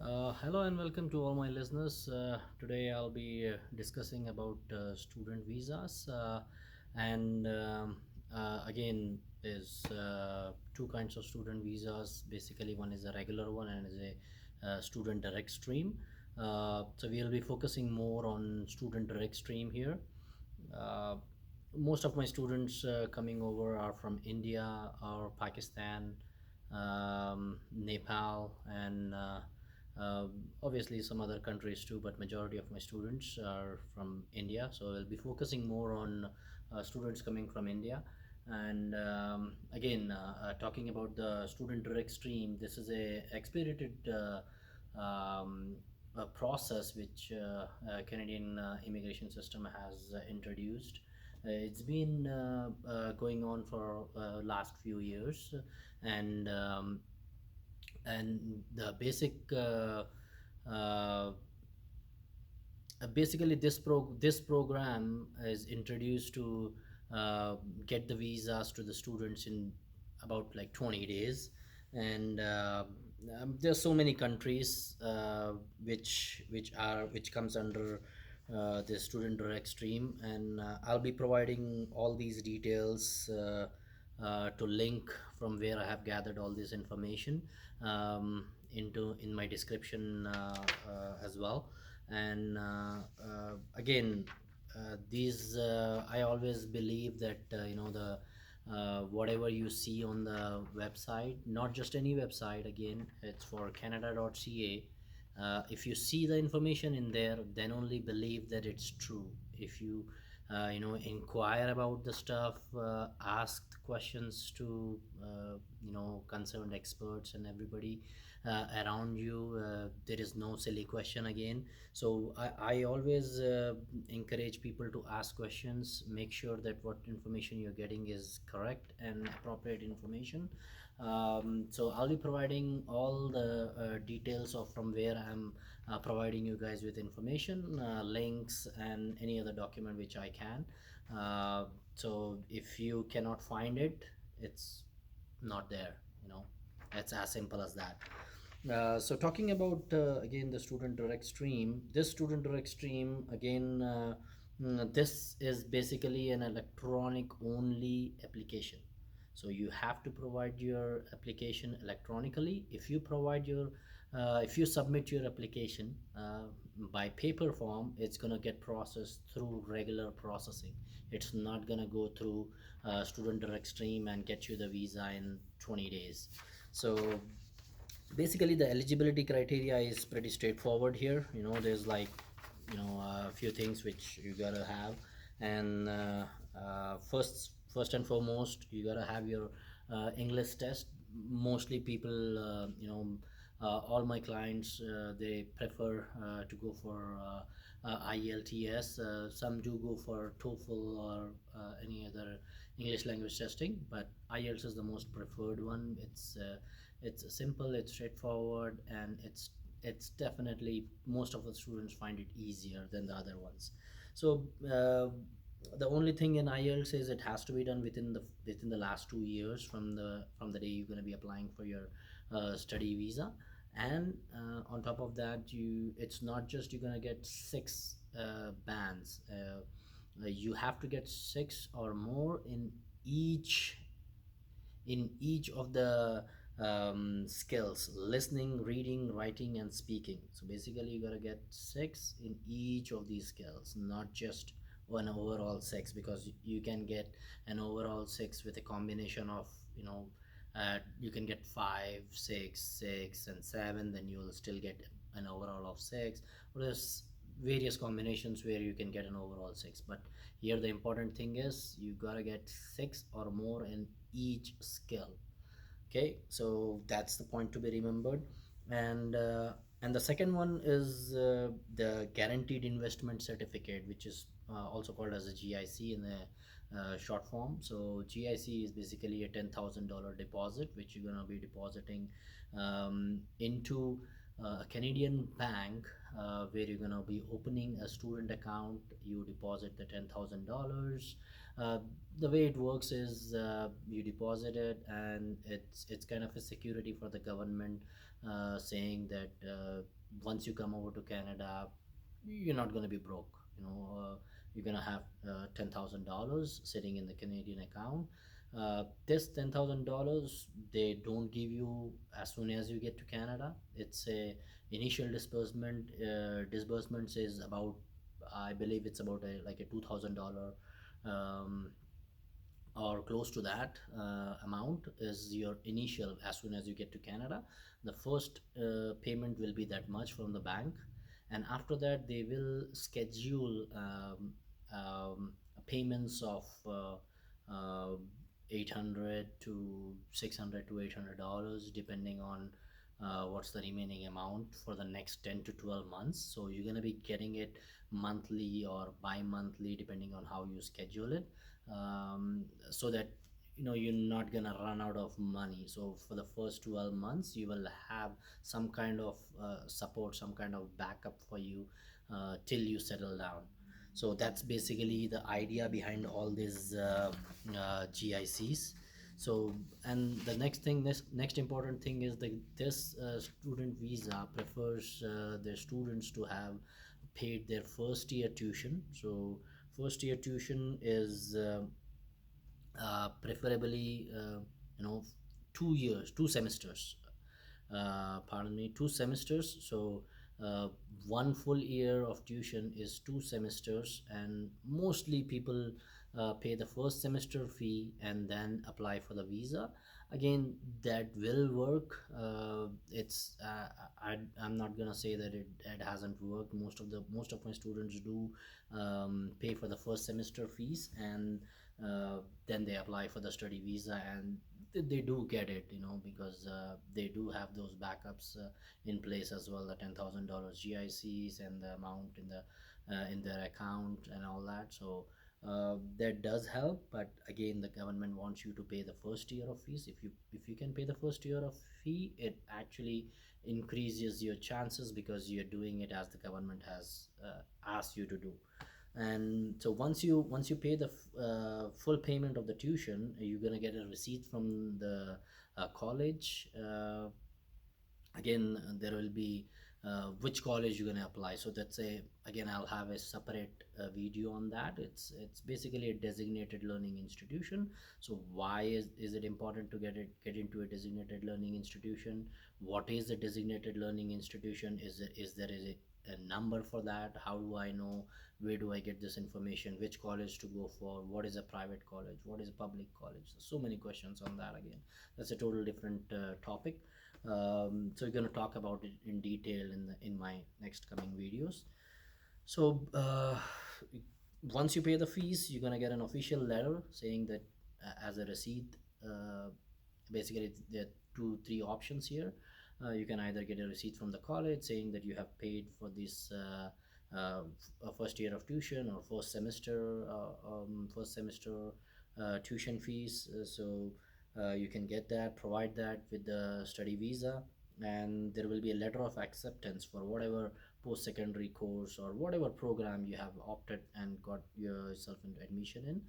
Hello and welcome to all my listeners. Today I'll be discussing about student visas, and again, there's two kinds of student visas. Basically, one is a regular one and is a student direct stream. So we'll be focusing more on student direct stream here. Uh, Most of my students coming over are from India or Pakistan, Nepal, and obviously some other countries too. But majority of my students are from India, so I'll be focusing more on students coming from India. And again, talking about the student direct stream, this is a expedited a process which Canadian immigration system has introduced. It's been going on for last few years, and the basic uh, basically this program is introduced to get the visas to the students in about like 20 days. And there's so many countries which comes under the student direct stream, and I'll be providing all these details to link from where I have gathered all this information in my description as well. And again, these I always believe that the whatever you see on the website, not just any website, again it's for canada.ca. If you see the information in there, then only believe that it's true. If you inquire about the stuff, ask questions to concerned experts and everybody around you. There is no silly question again. So I always encourage people to ask questions, make sure that what information you're getting is correct and appropriate information. So I'll be providing all the details of from where I'm providing you guys with information, links, and any other document which I can. So if you cannot find it, it's not there. It's as simple as that. So talking about again the student direct stream, this student direct stream again, this is basically an electronic only application. So you have to provide your application electronically. If you submit your application by paper form, it's gonna get processed through regular processing. It's not gonna go through student direct stream and get you the visa in 20 days. So basically the eligibility criteria is pretty straightforward here. There's like a few things which you gotta have. And first and foremost, you gotta have your English test. Mostly people, all my clients, they prefer to go for IELTS. Some do go for TOEFL or any other English language testing, but IELTS is the most preferred one. It's simple, it's straightforward, and it's definitely, most of the students find it easier than the other ones. So the only thing in IELTS is it has to be done within the last 2 years from the day you're going to be applying for your study visa. And on top of that, it's not just you're going to get six bands. You have to get six or more in each of the skills: listening, reading, writing, and speaking. So basically you gotta get six in each of these skills, not just one overall six, because you can get an overall six with a combination of, you can get five, six, and seven, then you will still get an overall of six. Or there's various combinations where you can get an overall six. But here the important thing is you gotta get six or more in each skill. Okay, so that's the point to be remembered. And the second one is the guaranteed investment certificate, which is also called as a GIC in the short form. So GIC is basically a $10,000 deposit which you're gonna be depositing into a Canadian bank where you're gonna be opening a student account. You deposit the $10,000. Uh, the way it works is you deposit it, and it's kind of a security for the government, saying that once you come over to Canada, you're not gonna be broke. You're gonna have $10,000 sitting in the Canadian account. This $10,000 they don't give you as soon as you get to Canada. It's a initial disbursement. Disbursements is about, I believe it's about like a $2,000, um, or close to that amount is your initial as soon as you get to Canada. The first payment will be that much from the bank, and after that they will schedule payments of 800 to 600 to $800, depending on what's the remaining amount for the next 10 to 12 months. So you're going to be getting it monthly or bi-monthly, depending on how you schedule it, so that you're not gonna run out of money. So for the first 12 months you will have some kind of support, some kind of backup for you till you settle down. So that's basically the idea behind all these GICs. So, and the next thing, this next important thing is that this student visa prefers their students to have paid their first year tuition. So first year tuition is preferably 2 years, 2 semesters, pardon me, 2 semesters. So uh, one full year of tuition is 2 semesters, and mostly people pay the first semester fee and then apply for the visa. Again, that will work. I'm not gonna say that it hasn't worked. Most of my students do pay for the first semester fees, and then they apply for the study visa, and they do get it, because they do have those backups in place as well, the $10,000 GICs and the amount in their account and all that. So that does help, but again, the government wants you to pay the first year of fees. If you can pay the first year of fee, it actually increases your chances, because you're doing it as the government has asked you to do. And so once you pay the full payment of the tuition, you're gonna get a receipt from the college. Again, there will be which college you're going to apply. So that's a again, I'll have a separate video on that. It's basically a designated learning institution. So why is it important to get into a designated learning institution? What is a designated learning institution? Is there a number for that? How do I know? Where do I get this information? Which college to go for? What is a private college? What is a public college? So many questions on that. Again, that's a total different topic. So we're going to talk about it in detail in my next coming videos. So once you pay the fees, you're going to get an official letter saying that, as a receipt. Basically, there are three options here. You can either get a receipt from the college saying that you have paid for this first year of tuition, or first semester tuition fees. So you can get that, provide that with the study visa, and there will be a letter of acceptance for whatever post-secondary course or whatever program you have opted and got yourself into admission in.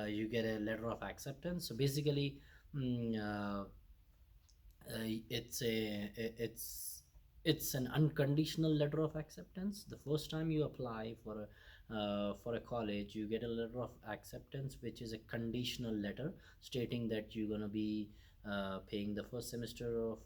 You get a letter of acceptance. So basically, mm, uh, it's a it's an unconditional letter of acceptance. The first time you apply for a college, you get a letter of acceptance, which is a conditional letter stating that you're gonna be paying the first semester of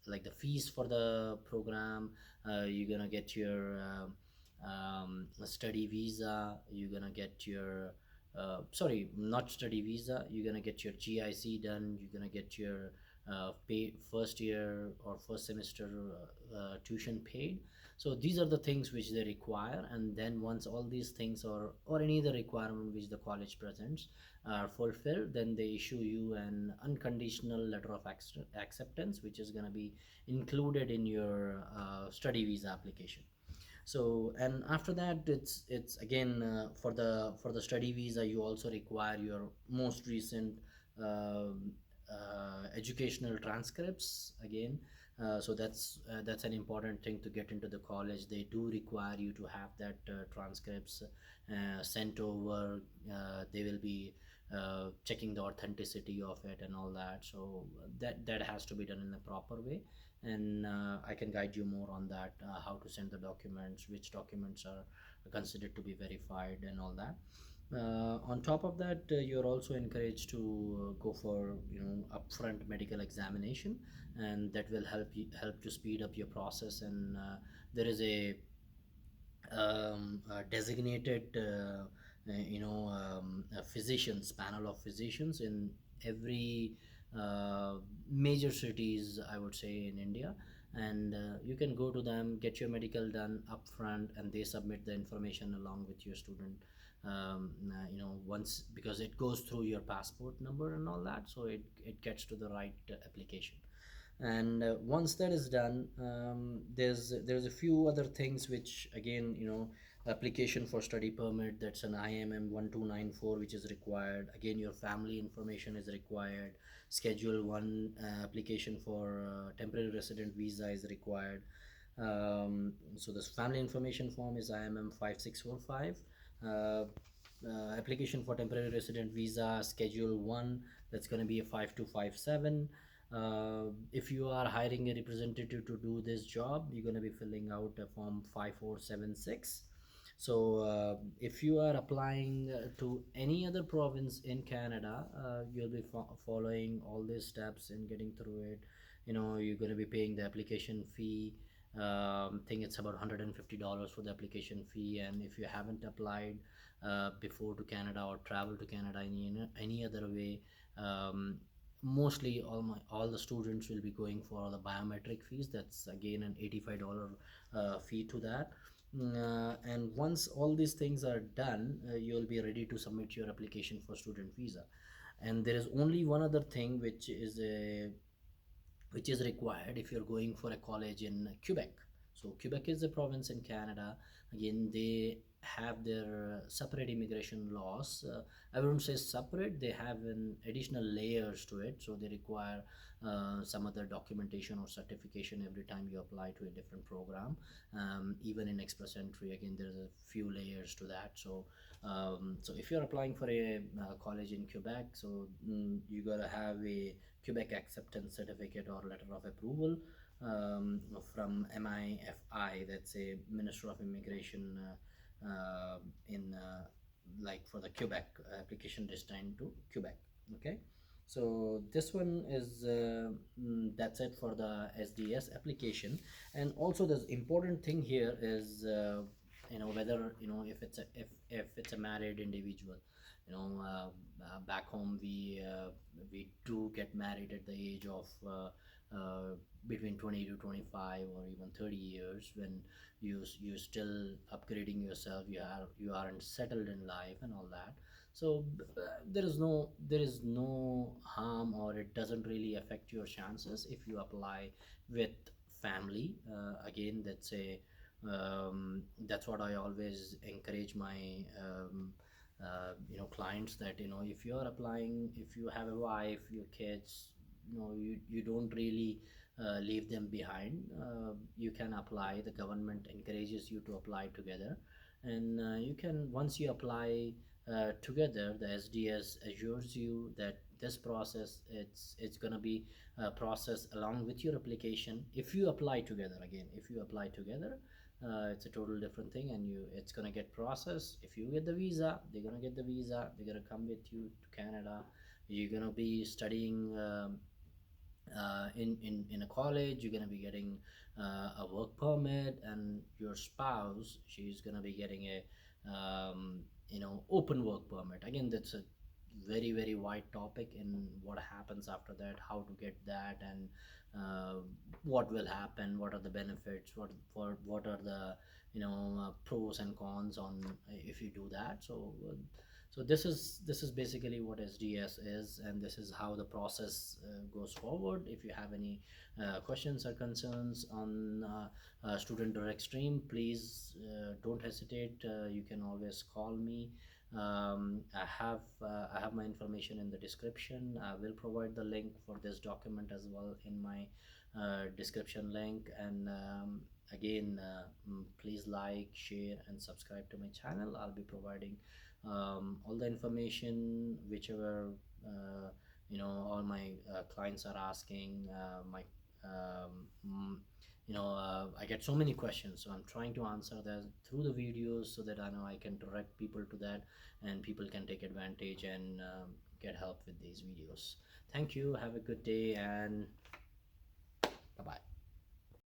like the fees for the program. You're gonna get your study visa. You're gonna get your sorry, not study visa. You're gonna get your GIC done. You're gonna get your pay first year or first semester tuition paid. So these are the things which they require, and then once all these things, or any other requirement which the college presents, are fulfilled, then they issue you an unconditional letter of acceptance, which is going to be included in your study visa application. So, and after that, it's again, for the study visa, you also require your most recent educational transcripts again. So that's an important thing to get into the college. They do require you to have that transcripts sent over. They will be checking the authenticity of it and all that. So that has to be done in a proper way, and I can guide you more on that, how to send the documents, which documents are considered to be verified and all that. On top of that, you're also encouraged to go for upfront medical examination, and that will help to speed up your process. And there is a designated a physicians panel of physicians in every uh, major cities, I would say, in India. And you can go to them, get your medical done upfront, and they submit the information along with your student, once, because it goes through your passport number and all that, so it gets to the right application. And once that is done, there's a few other things which, again, application for study permit, that's an IMM 1294, which is required. Again, your family information is required. Schedule 1 application for temporary resident visa is required. So this family information form is IMM 5645. Application for temporary resident visa, schedule 1, that's going to be a 5257. If you are hiring a representative to do this job, you're going to be filling out a form 5476. So if you are applying to any other province in Canada, you'll be following all these steps and getting through it. You're going to be paying the application fee. Think it's about $150 for the application fee. And if you haven't applied before to Canada, or travel to Canada any other way, mostly all the students will be going for the biometric fees. That's again an $85 fee to that. And once all these things are done, you'll be ready to submit your application for student visa. And there is only one other thing which is required if you're going for a college in Quebec. So Quebec is a province in Canada. Again, they have their separate immigration laws. I wouldn't say separate; they have an additional layers to it. So they require some other documentation or certification every time you apply to a different program. Even in express entry, again, there's a few layers to that. So if you're applying for a college in Quebec, so you gotta have a Quebec acceptance certificate or letter of approval from MIFI, that's a Minister of Immigration, in like for the Quebec application destined to Quebec. Okay, so this one is that's it for the SDS application. And also the important thing here is whether if it's a married individual. Back home we do get married at the age of between 20 to 25 or even 30 years, when you still upgrading yourself, you aren't settled in life and all that. So there is no harm, or it doesn't really affect your chances if you apply with family. Again, that's what I always encourage my clients, that if you are applying, if you have a wife, your kids, you don't really leave them behind. You can apply. The government encourages you to apply together, and you can, once you apply together, the SDS assures you that this process, it's going to be processed along with your application. If you apply together, again, if you apply together, it's a total different thing, and it's gonna get processed. If you get the visa, they're gonna get the visa, they're gonna come with you to Canada. You're gonna be studying in a college. You're gonna be getting a work permit, and your spouse, she's gonna be getting a open work permit. Again, that's a very very wide topic, and what happens after that, how to get that, and what will happen, what are the benefits, what are the pros and cons on if you do that. So this is basically what SDS is, and this is how the process goes forward. If you have any questions or concerns on student direct stream, please don't hesitate. You can always call me. I have my information in the description. I will provide the link for this document as well in my description link. And again, please like, share, and subscribe to my channel. I'll be providing all the information whichever all my clients are asking. My I get so many questions, so I'm trying to answer that through the videos, so that I know I can direct people to that, and people can take advantage and get help with these videos. Thank you, have a good day, and bye bye.